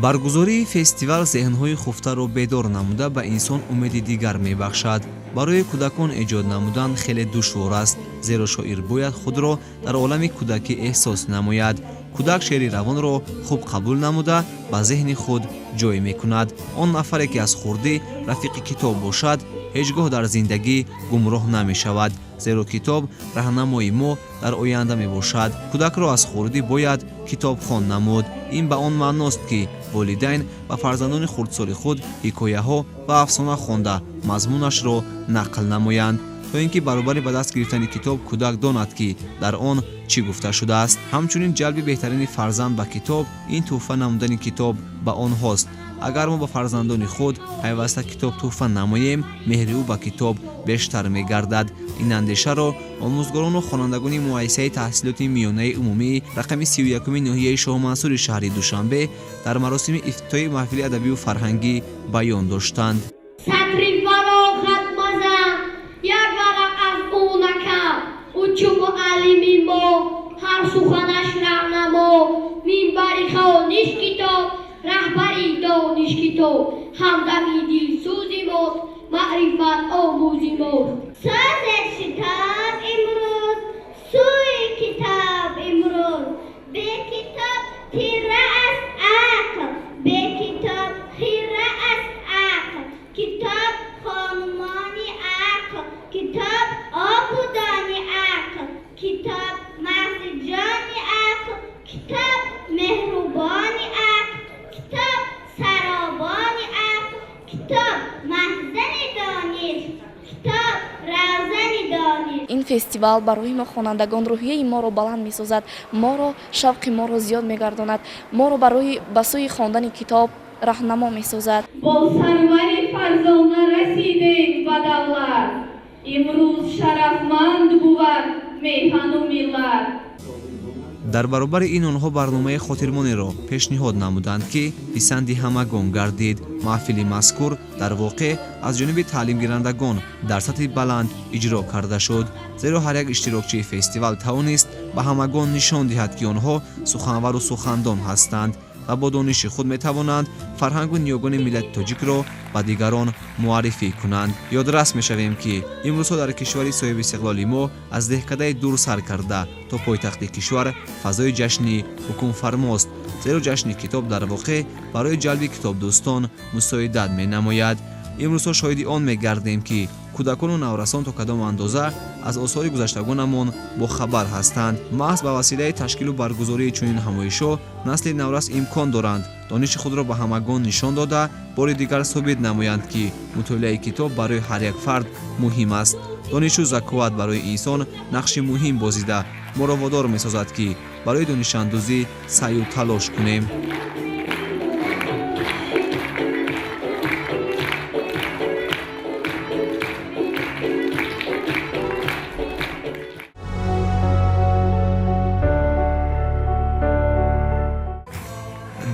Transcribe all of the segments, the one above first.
баргузории фестивал зеҳнҳои хуфтаро бедор намуда ба инсон умеди дигар мебахшад. барои кӯдакон эҷод намудан хеле душвор аст, зеро шоир бояд худро дар олами кӯдакӣ эҳсос намояд. кӯдак шеъри равонро хуб қабул намуда ба зеҳни худ ҷой мекунад. он нафаре ки аз хурдӣ рафиқи китоб бошад, ҳеҷ гоҳ дар зиндагӣ гумроҳ намешавад, зеро китоб раҳнамои мо дар оянда мебошад. кӯдакро аз хурдӣ бояд китобхон намуд. ин ба он маъност ки волидайн ба фарзандони хурдсоли худ ҳикояҳо ва афсона хонда мазмунашро нақл намоянд, то ин ки баробари ба даст гирифтани китоб кӯдак донад ки дар он чӣ гуфта шудааст. ҳамчунин ҷалби беҳтарини фарзанд ба китоб ин тӯҳфа намудани китоб ба онҳост. агар мо ба фарзандони худ пайваста китоб тӯҳфа намоем, меҳри ӯ ба китоб бештар мегардад. ин андешаро омӯзгорону хонандагони муассисаи таҳсилоти миёнаи умумии рақами 31 ноҳияи Шоҳмансури шаҳри Душанбе дар маросими ифтитоҳи маҳфили адабию фарҳангӣ баён доштанд. هر سخنش رهنما منبری خوانش کتاب رهبری دانش کتاب همدمی دلسوزی ماست معرفت آموزی ماست ساز شتاب امروز سوی کتاب امروز به کتاب خیره است عقل به کتاب خیره است عقل کتاب خانمانی عقل کتاب آبودانی عقل کتاب مغزجانی عقل کتاب مهربانی عقل کتاب سرابانی عقل کتاب محزن دانش کتاب روزن دانش. این فستیوال برای ما خوانندگان روحیه ما رو بلند می‌سازد، ما رو شوق ما رو زیاد می‌گرداند، ما رو برای به سوی خواندن کتاب راهنما می‌سازد. با سرور فرزانه رسیدیم به دولت، امروز شرفمند بود میهن و ملت. дар баробари ин онҳо барномаи хотирмонеро пешниҳод намуданд ки писанди ҳамагон гардид. маҳфили мазкур дар воқеъ аз ҷониби таълимгирандагон дар сатҳи баланд иҷро карда шуд, зеро ҳар як иштирокчии фестивал тавонист ба ҳамагон нишон диҳад ки онҳо суханвару сухандон ҳастанд ва бо дониши худ метавонанд фарҳангу ниёгони миллати тоҷикро ба дигарон муаррифӣ кунанд. ёдрас мешавем ки имрӯзҳо дар кишвари соҳиби истиқлоли мо аз деҳкадаи дур сар карда то пойтахти кишвар фазои ҷашни ҳукумфармост, зеро ҷашни китоб дар воқеъ барои ҷалби китобдӯстон мусоидат менамояд. имрӯзҳо шоҳиди он мегардем ки кӯдакону наврасон то кадом андоза аз осори гузаштагонамон бохабар ҳастанд. маҳз ба василаи ташкилу баргузории чунин ҳамоишҳо насли наврас имкон доранд дониши худро ба ҳамагон нишон дода бори дигар собит намоянд ки мутолиаи китоб барои ҳар як фард муҳим аст. донишу заковат барои инсон нақши муҳим бозида моро водор месозад ки барои донишандӯзӣ саъю талош кунем.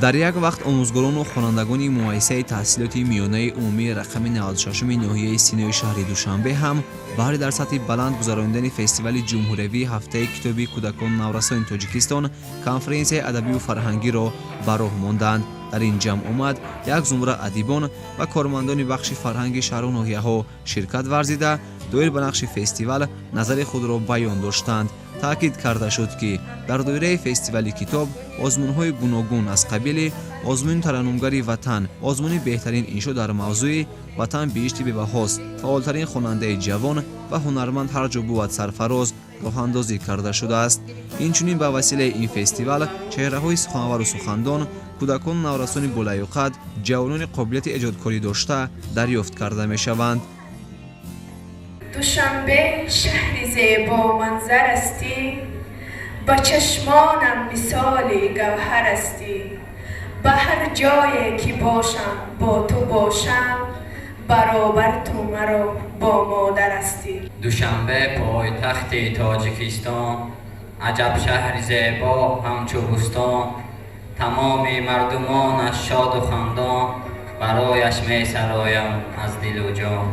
дар як вақт омӯзгорону хонандагони муассисаи таҳсилоти миёнаи умумии рақами 96 ноҳияи синои шаҳри Душанбе ҳам баҳри дар сатҳи баланд гузарониндани фестивали ҷумҳуриявии ҳафтаи китоби кӯдакону наврасони Тоҷикистон конференсияи адабию фарҳангиро ба роҳ монданд. дар ин ҷамъ омад як зумра адибон ва кормандони бахши фарҳанги шаҳру ноҳияҳо ширкат варзида доир ба нақши фестивал назари худро баён доштанд. таъкид карда шуд ки дар доираи фестивали китоб озмунҳои гуногун аз қабили озмуни тараннумгари ватан, озмуни беҳтарин иншо дар мавзӯи ватан биҳишти бебаҳост, фаъолтарин хонандаи ҷавон ва ҳунарманд ҳар ҷо бувад сарфароз роҳандозӣ карда шудааст. инчунин ба василаи ин фестивал чеҳраҳои суханвару сухандон, кӯдакону наврасони болаюқад, ҷавонони қобилияти эҷодкорӣ дошта дарёфт карда мешаванд. душанбе шаҳри зебо манзар асти, ба чашмонам мисоли гавҳар асти, ба ҳар ҷое ки бошам бо ту бошам, баробар ту маро бо модар асти. душанбе пойтахти тоҷикистон, аҷаб шаҳри зебо ҳамчу бӯстон, тамоми мардумонаш шоду хандон, барояш месароям аз дилу ҷон.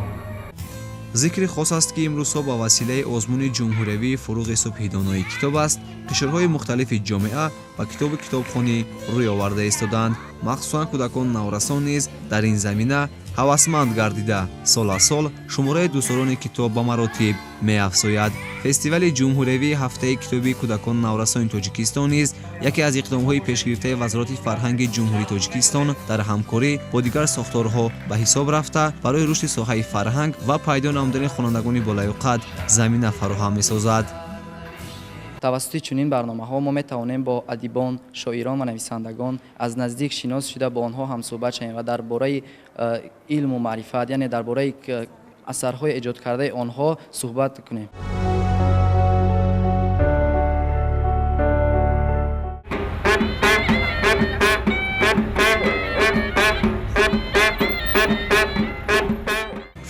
зикри хос аст ки имрӯзҳо ба василаи озмуни ҷумҳуриявии фуруғи субҳи донои китоб аст қишрҳои мухталифи ҷомеа ба китобу китобхонӣ рӯй оварда истоданд. махсусан кӯдакон наврасон низ дар ин замина ҳавасманд гардида сол шумораи дӯстдорони китоб ба маротиб меафзояд. фестивали ҷумҳуриявии ҳафтаи китоби кӯдакон наврасони тоҷикистон низ яке аз иқдомҳои пешгирифтаи вазороти фарҳанги ҷумҳурии тоҷикистон дар ҳамкорӣ бо дигар сохторҳо ба ҳисоб рафта барои рушди соҳаи фарҳанг ва пайдо намудани хонандагони болаюқад замина фароҳам месозад. тавассути чунин барномаҳо мо метавонем бо адибон, шоирон ва нависандагон аз наздик шинос шуда бо онҳо ҳамсӯҳбат шавем ва дар бораи илму маърифат, яъне дар бораи асарҳои эҷодкардаи онҳо суҳбат кунем.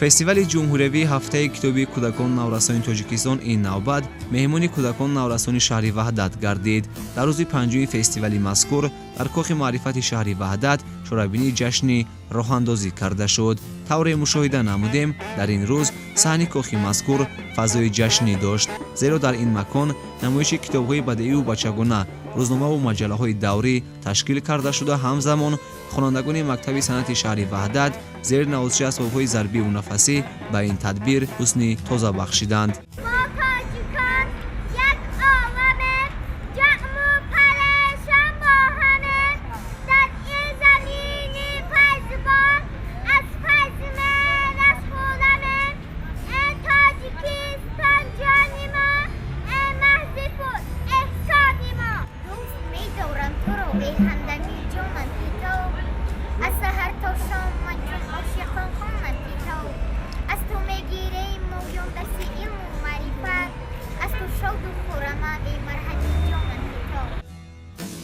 фестивали ҷумҳуриявии ҳафтаи китоби кӯдакон наврасони тоҷикистон ин навбат меҳмони кӯдакон наврасони шаҳри ваҳдат гардид. дар рӯзи панҷуми фестивали мазкур дар кохи маърифати шаҳри ваҳдат чорабинии ҷашни роҳандозӣ карда шуд. тавре мушоҳида намудем дар ин рӯз саҳни кохи мазкур фазои ҷашнӣ дошт, зеро дар ин макон намоиши китобҳои бадеиву бачагона, рӯзномаву маҷаллаҳои даврӣ ташкил карда шуда ҳамзамон хонандагони мактаби санъати шаҳри ваҳдат зери навозиши асбобҳои зарбиву нафасӣ ба ин тадбир ҳусни тоза бахшиданд.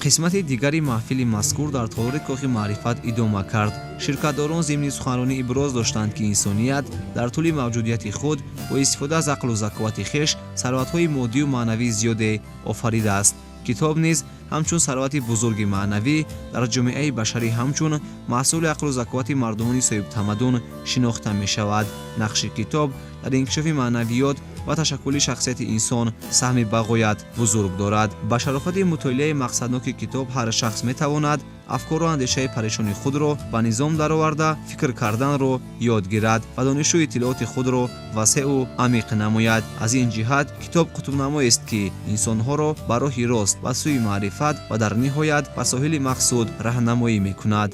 қисмати дигари маҳфили мазкур дар толори кохи маърифат идома кард. ширкатдорон зимни суханронӣ иброз доштанд ки инсоният дар тӯли мавҷудияти худ бо истифода аз ақлу заковати хеш сарватҳои моддию маънавии зиёде офаридааст. китоб низ ҳамчун сарвати бузурги маънавӣ дар ҷомеаи башарӣ ҳамчун маҳсули ақлу заковати мардумони соҳибтамаддун шинохта мешавад. нақши китоб дар инкишофи маънавиёт ва ташаккули шахсияти инсон саҳми бағоят бузург дорад. ба шарофати мутолиаи мақсадноки китоб ҳар шахс метавонад афкору андешаи парешони худро ба низом дароварда фикр карданро ёд гирад ва донишу иттилооти худро васеъу амиқ намояд. аз ин ҷиҳат китоб қутбнамоест ки инсонҳоро ба роҳи рост ба сӯи маърифат ва дар ниҳоят ба соҳили мақсуд раҳнамоӣ мекунад.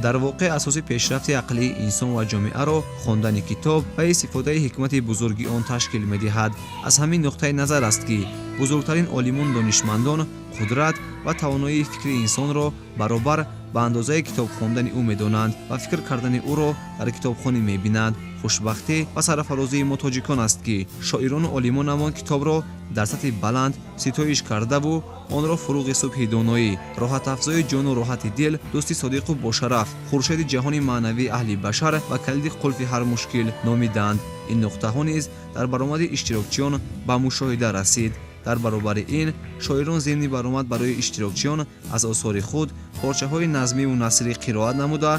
дар воқеъ асоси пешрафти ақлии инсон ва ҷомеаро хондани китоб ва истифодаи ҳикмати бузурги он ташкил медиҳад. аз ҳамин нуқтаи назар аст ки бузургтарин олимон донишмандон қудрат ва тавоноии фикри инсонро баробар ба андозаи китоб хондани ӯ медонанд ва фикр кардани ӯро дар китобхонӣ мебинанд. хушбахтӣ ва сарафарозии мо тоҷикон аст ки шоирону олимонамон китобро дар сатҳи баланд ситоиш кардаву онро фуруғи субҳи доноӣ, роҳатафзои ҷону роҳати дил, дӯсти содиқу бошараф, хуршеди ҷаҳони маънавии аҳли башар ва калиди қулфи ҳар мушкил номиданд. ин нуқтаҳо низ дар баромади иштирокчиён ба мушоҳида расид. дар баробари ин шоирон зимни баромад барои иштирокчиён аз осори худ порчаҳои назмиву насрӣ қироат намуда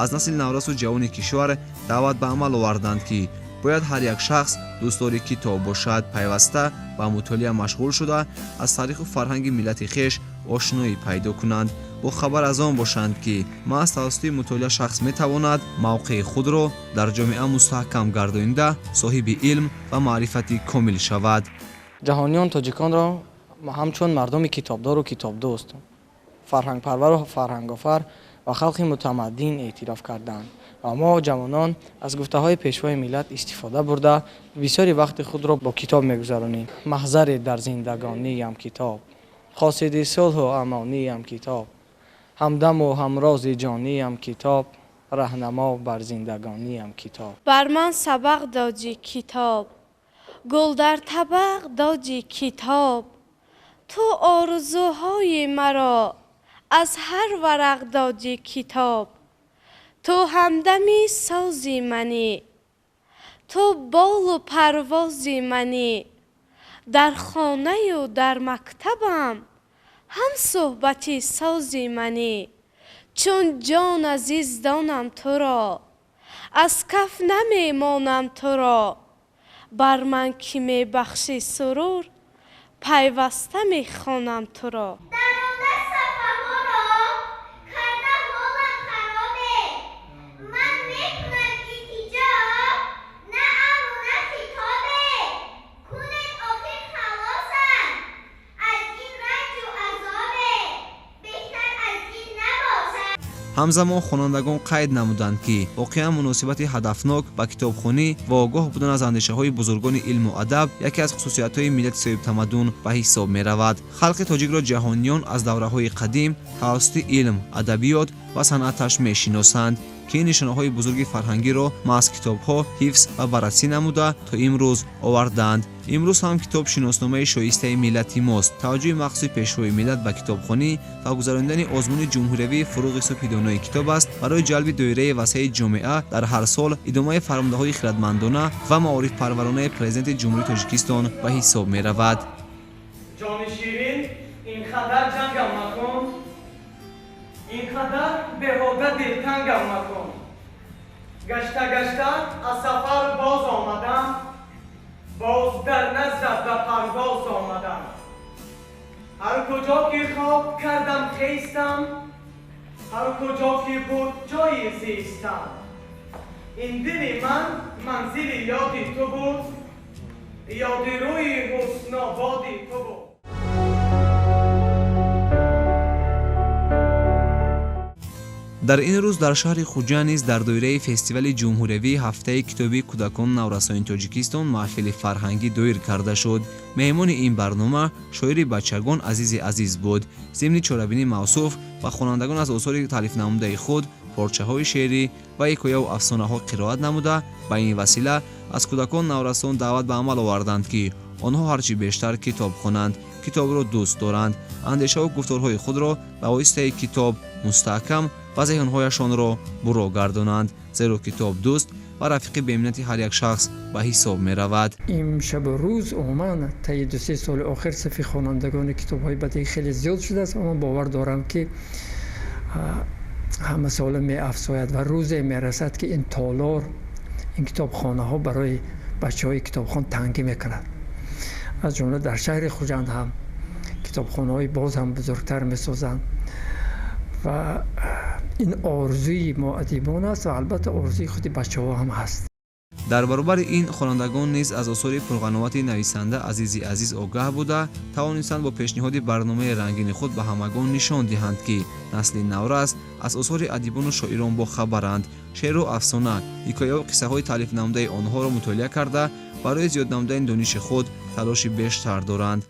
аз насли наврасу ҷавони кишвар даъват ба амал оварданд ки бояд ҳар як шахс дӯстдори китоб бошад, пайваста ба мутолиа машғул шуда аз таъриху фарҳанги миллати хеш ошноӣ пайдо кунанд, бохабар аз он бошанд ки маҳз тавассути мутолиа шахс метавонад мавқеи худро дар ҷомеа мустаҳкам гардонида соҳиби илм ва маърифати комил шавад. ҷаҳониён тоҷиконро ҳамчун мардуми китобдору китобдӯст, фарҳангпарвару фарҳангофар ва халқи мутамаддин эътироф карданд ва мо ҷавонон аз гуфтаҳои пешвои миллат истифода бурда бисёри вақти худро бо китоб мегузаронем. маҳзаре дар зиндагониям китоб, қосиди сулҳу амониям китоб, ҳамдаму ҳамрози ҷониям китоб, раҳнамо бар зиндагониям китоб. бар ман сабақ доди китоб, گل در طبق داجی کتاب، تو آرزوهای مرا از هر ورق داجی کتاب. تو همدمی سازی منی، تو بال و پروازی منی، در خانه و در مکتبم هم صحبتی سازی منی. چون جان عزیز دانم تو را، از کف نمیمانم تو را. بر من که می بخشی سرور، پیوسته می خوانم تو را. ҳамзамон хонандагон қайд намуданд ки воқеан муносибати ҳадафнок ба китобхонӣ ва огоҳ будан аз андешаҳои бузургони илму адаб яке аз хусусиятҳои миллати соҳибтамаддун ба ҳисоб меравад. халқи тоҷикро ҷаҳониён аз давраҳои қадим тавассути илм, адабиёт ва санъаташ мешиносанд ки ин нишонаҳои бузурги фарҳангиро маъз китобҳо ҳифз ва баррасӣ намуда то имрӯз оварданд. имрӯз ҳам китоб шиносномаи шоистаи миллати мост. таваҷҷӯҳи махсуси пешрои миллат ба китобхонӣ ва гузарондани озмуни ҷумҳуриявии фуруғи субҳи донои китоб аст барои ҷалби доираи васеъи ҷомеа дар ҳар сол идомаи фармондаҳои хиратмандона ва маорифпарваронаи президенти ҷумҳурии Тоҷикистон ба ҳисоб меравад. ҷони ширин инқадар ҷангам макун, инқадар беҳода дилтангам макун. гашта гашта аз сафар боз омадам, боз дар наздат ба парвоз омадам. ҳар куҷо ки хоб кардам хистам, ҳар куҷо ки буд ҷойи зистам. ин дили ман манзили ёди ту буд, ёди рӯи ҳуснободи ту буд. дар ин рӯз дар шаҳри хуҷа низ дар доираи фестивали ҷумҳуриявии ҳафтаи китоби кӯдакон наврасони Тоҷикистон маҳфили фарҳангӣ доир карда шуд. меҳмони ин барнома шоири бачагон Азизи Азиз буд. зимни чорабини Мавсуф ва хонандагон аз осори таълифнамудаи худ порчаҳои шеърӣ ва ҳикояву афсонаҳо қироат намуда ба ин васила аз кӯдакон наврасон даъват ба амал оварданд ки онҳо ҳарчи бештар китоб хонанд, китобро дӯст доранд, андешаву гуфторҳои худро ба воситаи китоб мустаҳкам ва зеҳнҳояшонро буро гардонанд, зеро китоб дӯст ва рафиқи беминнати ҳар як шахс ба ҳисоб меравад. имшабу рӯз умуман таи 2-3 соли охир сафи хонандагони китобҳои бадии хеле зиёд шудааст. ман бовар дорам ки ҳама сола меафзояд ва рӯзе мерасад ки ин толор, ин китобхонаҳо барои бачаҳои китобхон тангӣ мекунад. аз ҷумла дар шаҳри хуҷанд ҳам китобхонаҳои боз ҳам бузургтар месозанд ва ин орзуи мо адибон аст ва албатта орзуи худи бачаҳо ҳам ҳаст. дар баробари ин хонандагон низ аз осори пурғановати нависанда Азизи Азиз огаҳ буда тавонистанд бо пешниҳоди барномаи рангини худ ба ҳамагон нишон диҳанд ки насли наврас аз осори адибону шоирон бохабаранд. шеъру афсона, ҳикояву қиссаҳои таълифнамудаи онҳоро мутолиа карда барои зиёд намудани дониши худ талоши бештар доранд.